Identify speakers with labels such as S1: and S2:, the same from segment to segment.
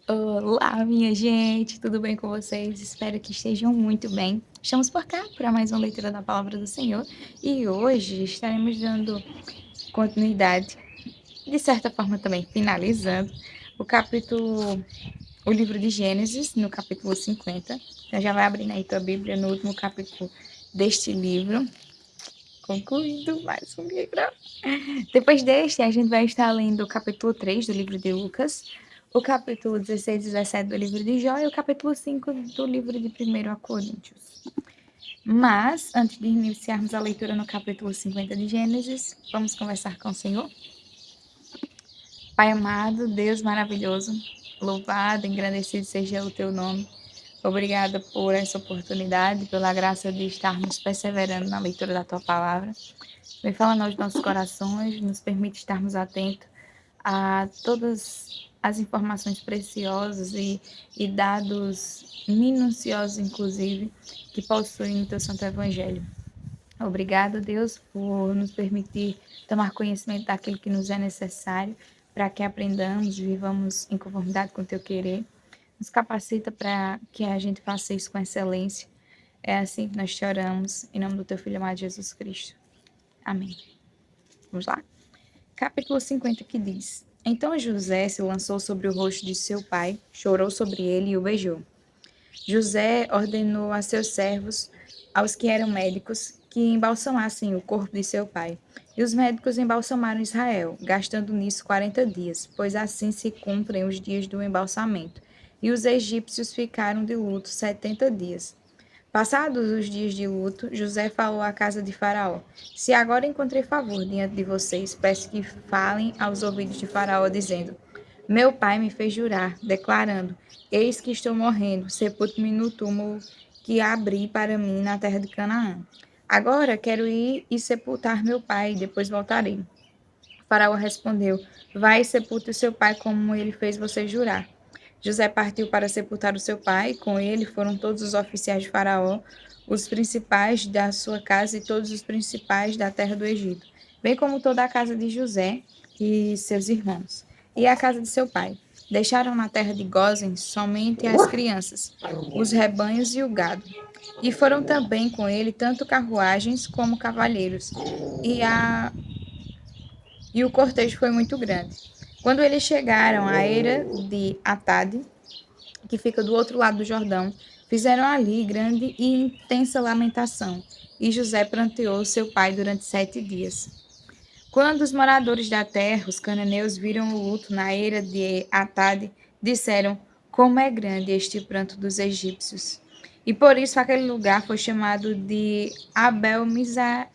S1: Olá, minha gente, tudo bem com vocês? Espero que estejam muito bem. Estamos por cá para mais uma leitura da Palavra do Senhor e hoje estaremos dando continuidade, de certa forma também finalizando, o livro de Gênesis, no capítulo 50. Então já vai abrindo aí tua Bíblia no último capítulo deste livro. Concluindo mais um livro. Depois deste, a gente vai estar lendo o capítulo 3 do livro de Lucas, o capítulo 16 e 17 do livro de Jó e o capítulo 5 do livro de 1 Coríntios. Mas, antes de iniciarmos a leitura no capítulo 50 de Gênesis, vamos conversar com o Senhor? Pai amado, Deus maravilhoso, louvado, engrandecido seja o teu nome. Obrigada por essa oportunidade, pela graça de estarmos perseverando na leitura da tua palavra. Vem falando aos nossos corações, nos permite estarmos atentos a todas as informações preciosas e dados minuciosos, inclusive, que possuem o teu Santo Evangelho. Obrigado, Deus, por nos permitir tomar conhecimento daquilo que nos é necessário para que aprendamos e vivamos em conformidade com o teu querer. Nos capacita para que a gente faça isso com excelência. É assim que nós te oramos, em nome do teu Filho amado Jesus Cristo. Amém. Vamos lá? Capítulo 50 que diz: Então José se lançou sobre o rosto de seu pai, chorou sobre ele e o beijou. José ordenou a seus servos, aos que eram médicos, que embalsamassem o corpo de seu pai. E os médicos embalsamaram Israel, gastando nisso 40 dias, pois assim se cumprem os dias do embalsamento. E os egípcios ficaram de luto 70 dias. Passados os dias de luto, José falou à casa de Faraó: Se agora encontrei favor diante de vocês, peço que falem aos ouvidos de Faraó, dizendo: Meu pai me fez jurar, declarando: Eis que estou morrendo, sepulto-me no túmulo que abri para mim na terra de Canaã. Agora quero ir e sepultar meu pai, e depois voltarei. Faraó respondeu: Vai e sepulte o seu pai como ele fez você jurar. José partiu para sepultar o seu pai, e com ele foram todos os oficiais de Faraó, os principais da sua casa e todos os principais da terra do Egito, bem como toda a casa de José e seus irmãos, e a casa de seu pai. Deixaram na terra de Gósen somente as crianças, os rebanhos e o gado. E foram também com ele tanto carruagens como cavalheiros, e o cortejo foi muito grande. Quando eles chegaram à eira de Atade, que fica do outro lado do Jordão, fizeram ali grande e intensa lamentação, e José pranteou seu pai durante 7 dias. Quando os moradores da terra, os cananeus, viram o luto na eira de Atade, disseram: Como é grande este pranto dos egípcios! E por isso aquele lugar foi chamado de Abel-Mizraim,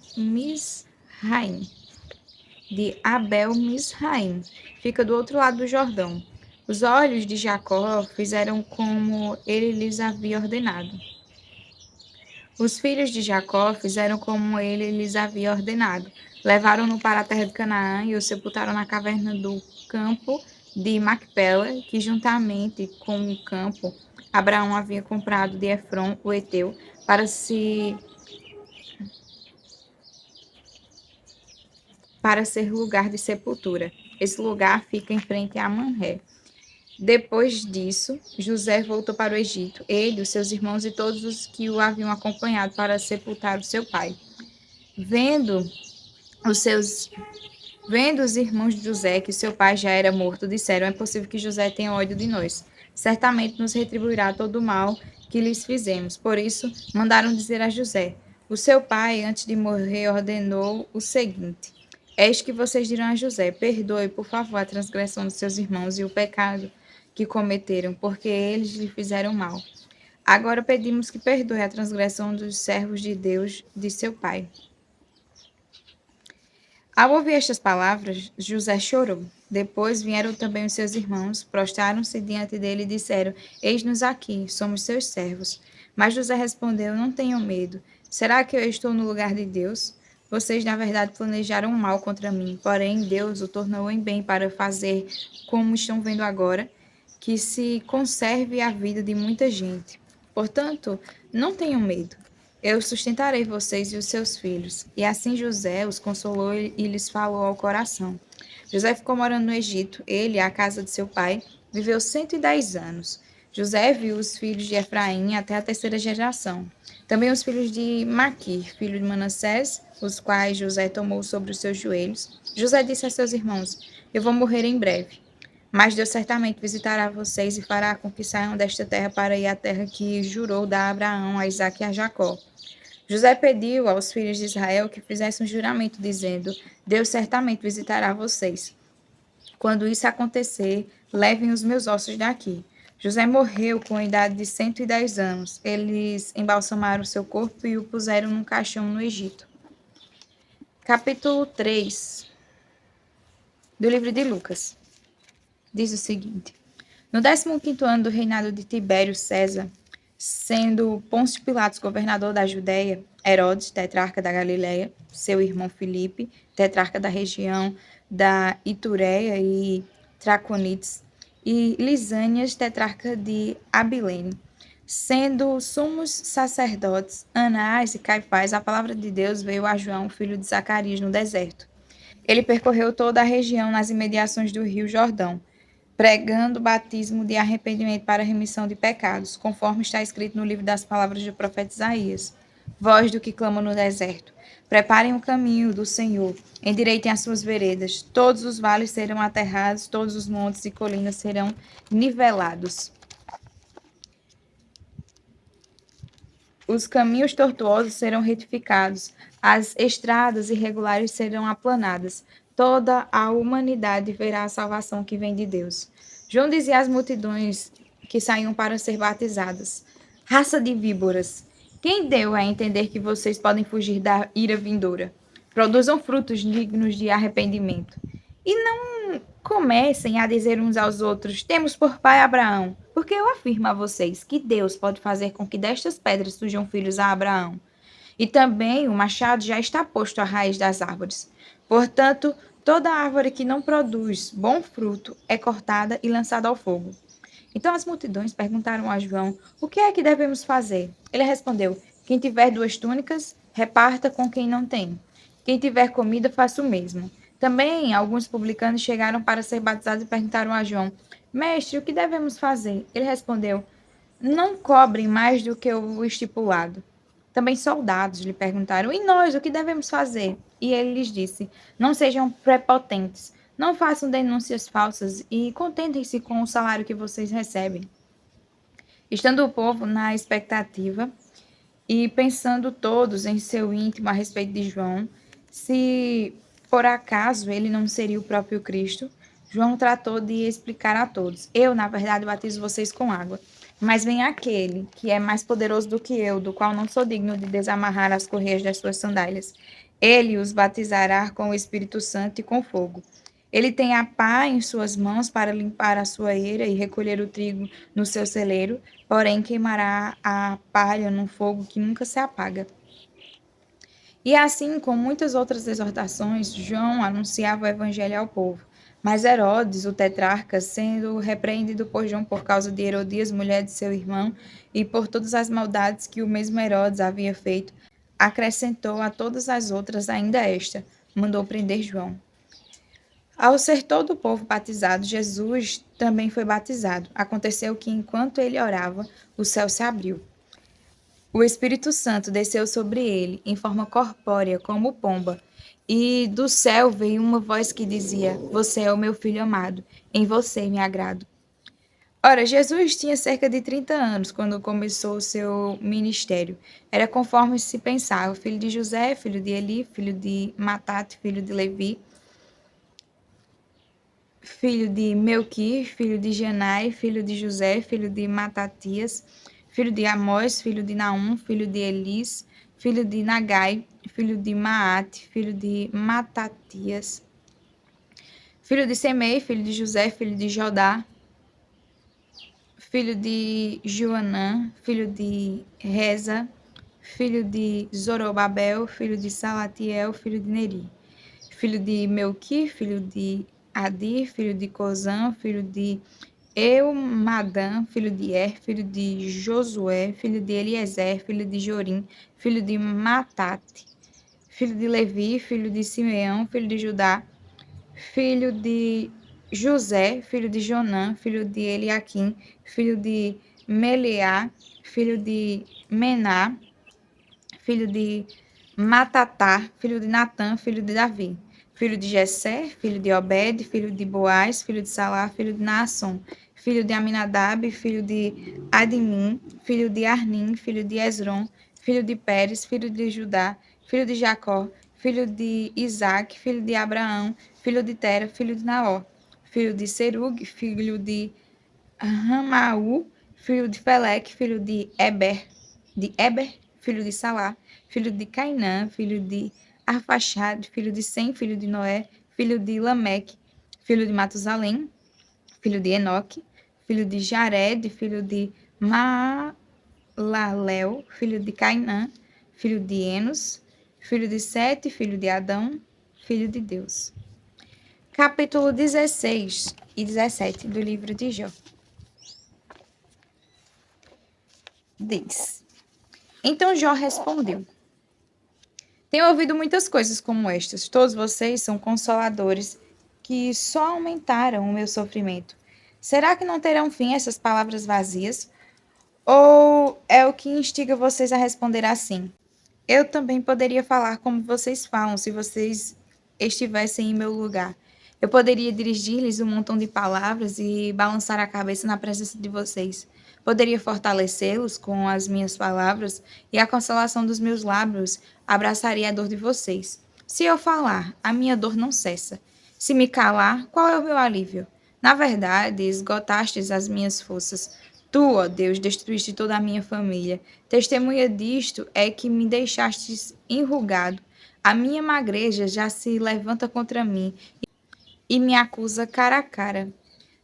S1: fica do outro lado do Jordão. Os olhos de Jacó fizeram como ele lhes havia ordenado. Os filhos de Jacó fizeram como ele lhes havia ordenado. Levaram-no para a terra de Canaã e o sepultaram na caverna do campo de Macpela, que juntamente com o campo Abraão havia comprado de Efron, o heteu, para ser lugar de sepultura. Esse lugar fica em frente a Manré. Depois disso, José voltou para o Egito, ele, os seus irmãos e todos os que o haviam acompanhado para sepultar o seu pai. Vendo os seus Vendo os irmãos de José que seu pai já era morto, disseram: É possível que José tenha ódio de nós. Certamente nos retribuirá todo o mal que lhes fizemos. Por isso, mandaram dizer a José: O seu pai, antes de morrer, ordenou o seguinte: Eis que vocês dirão a José: Perdoe, por favor, a transgressão dos seus irmãos e o pecado que cometeram, porque eles lhe fizeram mal. Agora pedimos que perdoe a transgressão dos servos de Deus de seu pai. Ao ouvir estas palavras, José chorou. Depois vieram também os seus irmãos, prostraram-se diante dele e disseram: Eis-nos aqui, somos seus servos. Mas José respondeu: Não tenham medo. Será que eu estou no lugar de Deus? Vocês, na verdade, planejaram mal contra mim, porém Deus o tornou em bem para fazer, como estão vendo agora, que se conserve a vida de muita gente. Portanto, não tenham medo. Eu sustentarei vocês e os seus filhos. E assim José os consolou e lhes falou ao coração. José ficou morando no Egito, ele e a casa de seu pai, viveu 110 anos. José viu os filhos de Efraim até a terceira geração. Também os filhos de Maquir, filho de Manassés, os quais José tomou sobre os seus joelhos. José disse a seus irmãos: Eu vou morrer em breve. Mas Deus certamente visitará vocês e fará com que saiam desta terra para ir à terra que jurou dar a Abraão, a Isaque e a Jacó. José pediu aos filhos de Israel que fizessem um juramento, dizendo: Deus certamente visitará vocês. Quando isso acontecer, levem os meus ossos daqui. José morreu com a idade de 110 anos. Eles embalsamaram seu corpo e o puseram num caixão no Egito. Capítulo 3 do livro de Lucas diz o seguinte: No 15º ano do reinado de Tibério César, sendo Pôncio Pilatos governador da Judéia, Herodes, tetrarca da Galiléia, seu irmão Filipe, tetrarca da região da Itureia e Traconites, e Lisânias, tetrarca de Abilene, sendo sumos sacerdotes Anás e Caifás, a palavra de Deus veio a João, filho de Zacarias, no deserto. Ele percorreu toda a região nas imediações do rio Jordão, pregando o batismo de arrependimento para a remissão de pecados, conforme está escrito no livro das palavras do profeta Isaías. Voz do que clama no deserto: preparem o caminho do Senhor, endireitem as suas veredas. Todos os vales serão aterrados, todos os montes e colinas serão nivelados. Os caminhos tortuosos serão retificados, as estradas irregulares serão aplanadas. Toda a humanidade verá a salvação que vem de Deus. João dizia às multidões que saíam para ser batizadas: Raça de víboras, quem deu a entender que vocês podem fugir da ira vindoura? Produzam frutos dignos de arrependimento. E não comecem a dizer uns aos outros: temos por pai Abraão, porque eu afirmo a vocês que Deus pode fazer com que destas pedras surjam filhos a Abraão. E também o machado já está posto à raiz das árvores. Portanto, toda árvore que não produz bom fruto é cortada e lançada ao fogo. Então as multidões perguntaram a João: o que é que devemos fazer? Ele respondeu: quem tiver 2 túnicas, reparta com quem não tem. Quem tiver comida, faça o mesmo. Também alguns publicanos chegaram para ser batizados e perguntaram a João: Mestre, o que devemos fazer? Ele respondeu: não cobrem mais do que o estipulado. Também soldados lhe perguntaram: e nós, o que devemos fazer? E ele lhes disse: não sejam prepotentes, não façam denúncias falsas e contentem-se com o salário que vocês recebem. Estando o povo na expectativa e pensando todos em seu íntimo a respeito de João, se por acaso ele não seria o próprio Cristo, João tratou de explicar a todos: eu, na verdade, batizo vocês com água. Mas vem aquele que é mais poderoso do que eu, do qual não sou digno de desamarrar as correias das suas sandálias. Ele os batizará com o Espírito Santo e com fogo. Ele tem a pá em suas mãos para limpar a sua eira e recolher o trigo no seu celeiro, porém queimará a palha num fogo que nunca se apaga. E assim, com muitas outras exortações, João anunciava o evangelho ao povo. Mas Herodes, o tetrarca, sendo repreendido por João por causa de Herodias, mulher de seu irmão, e por todas as maldades que o mesmo Herodes havia feito, acrescentou a todas as outras ainda esta: mandou prender João. Ao ser todo o povo batizado, Jesus também foi batizado. Aconteceu que, enquanto ele orava, o céu se abriu. O Espírito Santo desceu sobre ele, em forma corpórea, como pomba, e do céu veio uma voz que dizia: Você é o meu filho amado, em você me agrado. Ora, Jesus tinha cerca de 30 anos quando começou o seu ministério. Era conforme se pensava: filho de José, filho de Eli, filho de Matate, filho de Levi, filho de Melqui, filho de Janai, filho de José, filho de Matatias, filho de Amós, filho de Naum, filho de Elis, filho de Nagai, filho de Maate, filho de Matatias, filho de Semei, filho de José, filho de Jodá, filho de Joanã, filho de Reza, filho de Zorobabel, filho de Salatiel, filho de Neri, filho de Melqui, filho de Adi, filho de Cozã, filho de Eumadã, filho de Er, filho de Josué, filho de Eliezer, filho de Jorim, filho de Matate, filho de Levi, filho de Simeão, filho de Judá, filho de José, filho de Jonã, filho de Eliaquim, filho de Meleá, filho de Mená, filho de Matatá, filho de Natã, filho de Davi, filho de Jessé, filho de Obed, filho de Boaz, filho de Salá, filho de Naasson, filho de Aminadab, filho de Adimim, filho de Arnim, filho de Esrom, filho de Pérez, filho de Judá, filho de Jacó, filho de Isaac, filho de Abraão, filho de Tera, filho de Naó, filho de Serug, filho de Ramaú, filho de Feleque, filho de Eber, filho de Salá, filho de Cainã, filho de Arfaxade, filho de Sem, filho de Noé, filho de Lameque, filho de Matusalém, filho de Enoque, filho de Jared, filho de Maalalel, filho de Cainã, filho de Enos, filho de Sete, filho de Adão, filho de Deus. Capítulo 16 e 17 do livro de Jó. Diz: Então Jó respondeu: Tenho ouvido muitas coisas como estas. Todos vocês são consoladores que só aumentaram o meu sofrimento. Será que não terão fim essas palavras vazias? Ou é o que instiga vocês a responder assim? Eu também poderia falar como vocês falam se vocês estivessem em meu lugar. Eu poderia dirigir-lhes um montão de palavras e balançar a cabeça na presença de vocês. Poderia fortalecê-los com as minhas palavras e a consolação dos meus lábios abraçaria a dor de vocês. Se eu falar, a minha dor não cessa. Se me calar, qual é o meu alívio? Na verdade, esgotastes as minhas forças. Tu, ó Deus, destruíste toda a minha família. Testemunha disto é que me deixastes enrugado. A minha magreja já se levanta contra mim e me acusa cara a cara.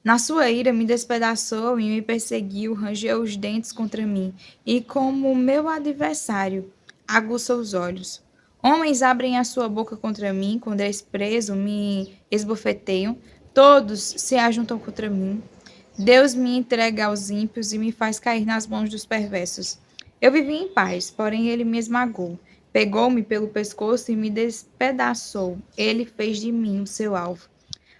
S1: Na sua ira me despedaçou e me perseguiu, rangeu os dentes contra mim, e como meu adversário, aguça os olhos. Homens abrem a sua boca contra mim, com desprezo me esbofeteiam, todos se ajuntam contra mim. Deus me entrega aos ímpios e me faz cair nas mãos dos perversos. Eu vivi em paz, porém ele me esmagou. Pegou-me pelo pescoço e me despedaçou. Ele fez de mim o seu alvo.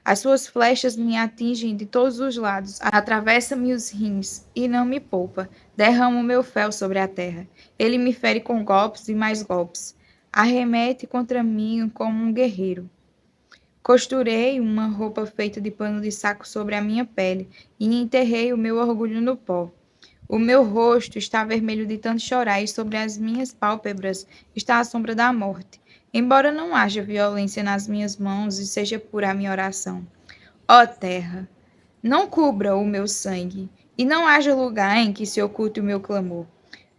S1: As suas flechas me atingem de todos os lados, atravessa-me os rins e não me poupa. Derrama o meu fel sobre a terra. Ele me fere com golpes e mais golpes. Arremete contra mim como um guerreiro. Costurei uma roupa feita de pano de saco sobre a minha pele e enterrei o meu orgulho no pó. O meu rosto está vermelho de tanto chorar e sobre as minhas pálpebras está a sombra da morte. Embora não haja violência nas minhas mãos e seja pura a minha oração. Ó terra, não cubra o meu sangue e não haja lugar em que se oculte o meu clamor.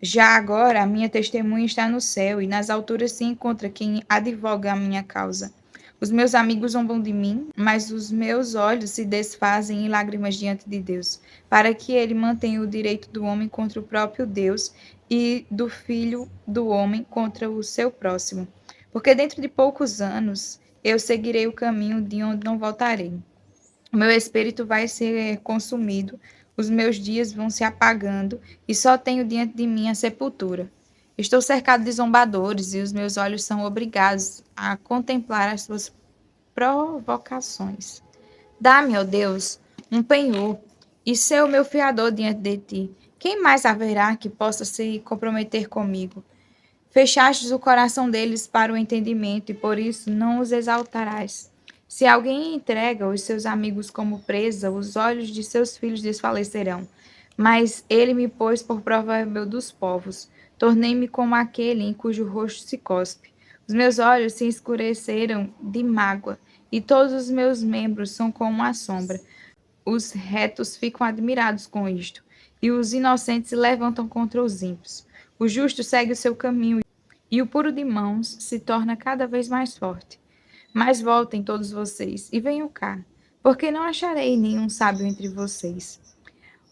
S1: Já agora a minha testemunha está no céu e nas alturas se encontra quem advoga a minha causa. Os meus amigos zombam de mim, mas os meus olhos se desfazem em lágrimas diante de Deus, para que ele mantenha o direito do homem contra o próprio Deus e do filho do homem contra o seu próximo. Porque dentro de poucos anos eu seguirei o caminho de onde não voltarei. O meu espírito vai ser consumido, os meus dias vão se apagando e só tenho diante de mim a sepultura. Estou cercado de zombadores e os meus olhos são obrigados a contemplar as suas provocações. Dá-me, ó Deus, um penhor e ser o meu fiador diante de ti. Quem mais haverá que possa se comprometer comigo? Fechastes o coração deles para o entendimento e por isso não os exaltarás. Se alguém entrega os seus amigos como presa, os olhos de seus filhos desfalecerão. Mas ele me pôs por provérbio dos povos. Tornei-me como aquele em cujo rosto se cospe. Os meus olhos se escureceram de mágoa, e todos os meus membros são como a sombra. Os retos ficam admirados com isto, e os inocentes se levantam contra os ímpios. O justo segue o seu caminho, e o puro de mãos se torna cada vez mais forte. Mas voltem todos vocês e venham cá, porque não acharei nenhum sábio entre vocês.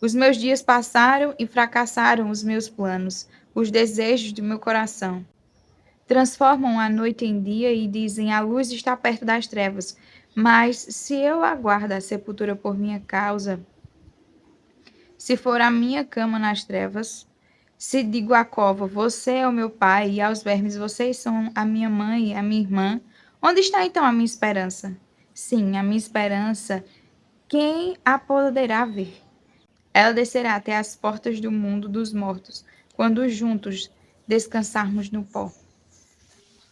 S1: Os meus dias passaram e fracassaram os meus planos, os desejos do meu coração. Transformam a noite em dia e dizem: a luz está perto das trevas. Mas se eu aguardo a sepultura por minha causa, se for a minha cama nas trevas, se digo à cova, você é o meu pai, e aos vermes, vocês são a minha mãe e a minha irmã, onde está então a minha esperança? Sim, a minha esperança quem a poderá ver? Ela descerá até as portas do mundo dos mortos, quando juntos descansarmos no pó.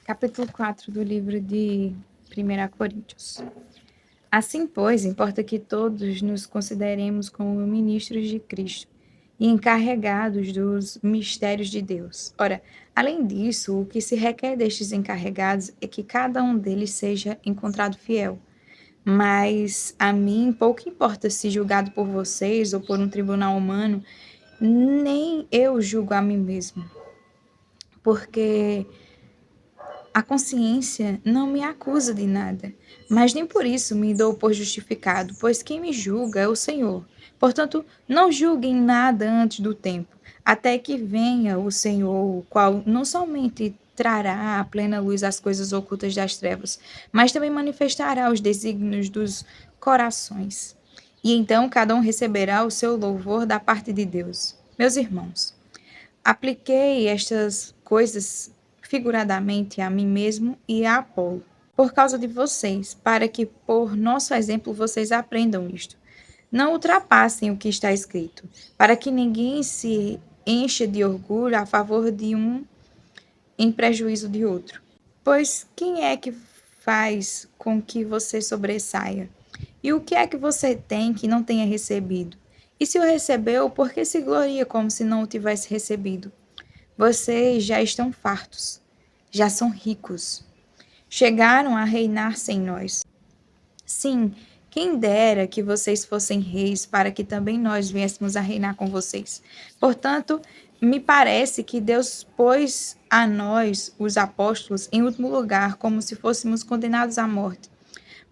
S1: Capítulo 4 do livro de 1 Coríntios. Assim, pois, importa que todos nos consideremos como ministros de Cristo e encarregados dos mistérios de Deus. Ora, além disso, o que se requer destes encarregados é que cada um deles seja encontrado fiel. Mas a mim pouco importa se julgado por vocês ou por um tribunal humano, nem eu julgo a mim mesmo, porque a consciência não me acusa de nada, mas nem por isso me dou por justificado, pois quem me julga é o Senhor. Portanto, não julguem nada antes do tempo, até que venha o Senhor, o qual não somente trará à plena luz as coisas ocultas das trevas, mas também manifestará os desígnios dos corações. E então cada um receberá o seu louvor da parte de Deus. Meus irmãos, apliquei estas coisas figuradamente a mim mesmo e a Apolo, por causa de vocês, para que por nosso exemplo vocês aprendam isto. Não ultrapassem o que está escrito, para que ninguém se encha de orgulho a favor de um em prejuízo de outro. Pois quem é que faz com que você sobressaia? E o que é que você tem que não tenha recebido? E se o recebeu, por que se gloria como se não o tivesse recebido? Vocês já estão fartos, já são ricos. Chegaram a reinar sem nós. Sim, quem dera que vocês fossem reis, para que também nós viéssemos a reinar com vocês. Portanto, me parece que Deus pôs a nós, os apóstolos, em último lugar, como se fôssemos condenados à morte,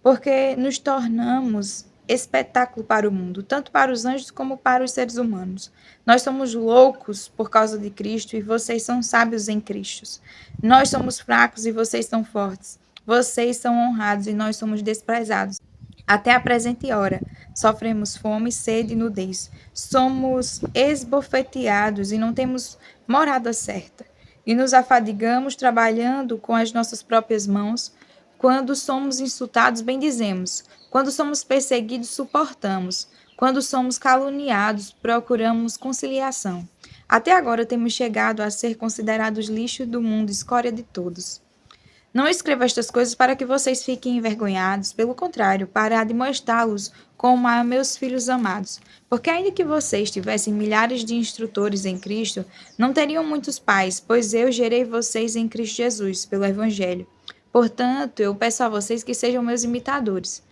S1: porque nos tornamos espetáculo para o mundo, tanto para os anjos como para os seres humanos. Nós somos loucos por causa de Cristo e vocês são sábios em Cristo. Nós somos fracos e vocês são fortes. Vocês são honrados e nós somos desprezados. Até a presente hora, sofremos fome, sede e nudez. Somos esbofeteados e não temos morada certa. E nos afadigamos trabalhando com as nossas próprias mãos. Quando somos insultados, bendizemos. Quando somos perseguidos, suportamos. Quando somos caluniados, procuramos conciliação. Até agora temos chegado a ser considerados lixo do mundo, escória de todos. Não escrevo estas coisas para que vocês fiquem envergonhados, pelo contrário, para admoestá-los como a meus filhos amados. Porque ainda que vocês tivessem milhares de instrutores em Cristo, não teriam muitos pais, pois eu gerei vocês em Cristo Jesus, pelo Evangelho. Portanto, eu peço a vocês que sejam meus imitadores.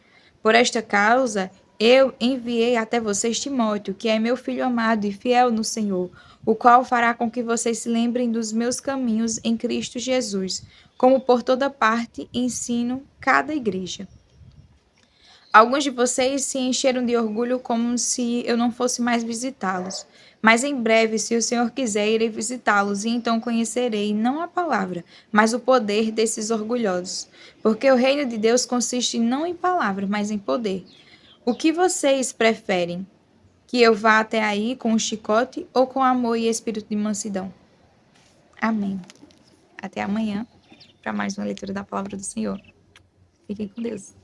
S1: Por esta causa, eu enviei até vocês Timóteo, que é meu filho amado e fiel no Senhor, o qual fará com que vocês se lembrem dos meus caminhos em Cristo Jesus, como por toda parte ensino cada igreja. Alguns de vocês se encheram de orgulho como se eu não fosse mais visitá-los. Mas em breve, se o Senhor quiser, irei visitá-los e então conhecerei não a palavra, mas o poder desses orgulhosos. Porque o reino de Deus consiste não em palavra, mas em poder. O que vocês preferem? Que eu vá até aí com um chicote ou com amor e espírito de mansidão? Amém. Até amanhã para mais uma leitura da palavra do Senhor. Fiquem com Deus.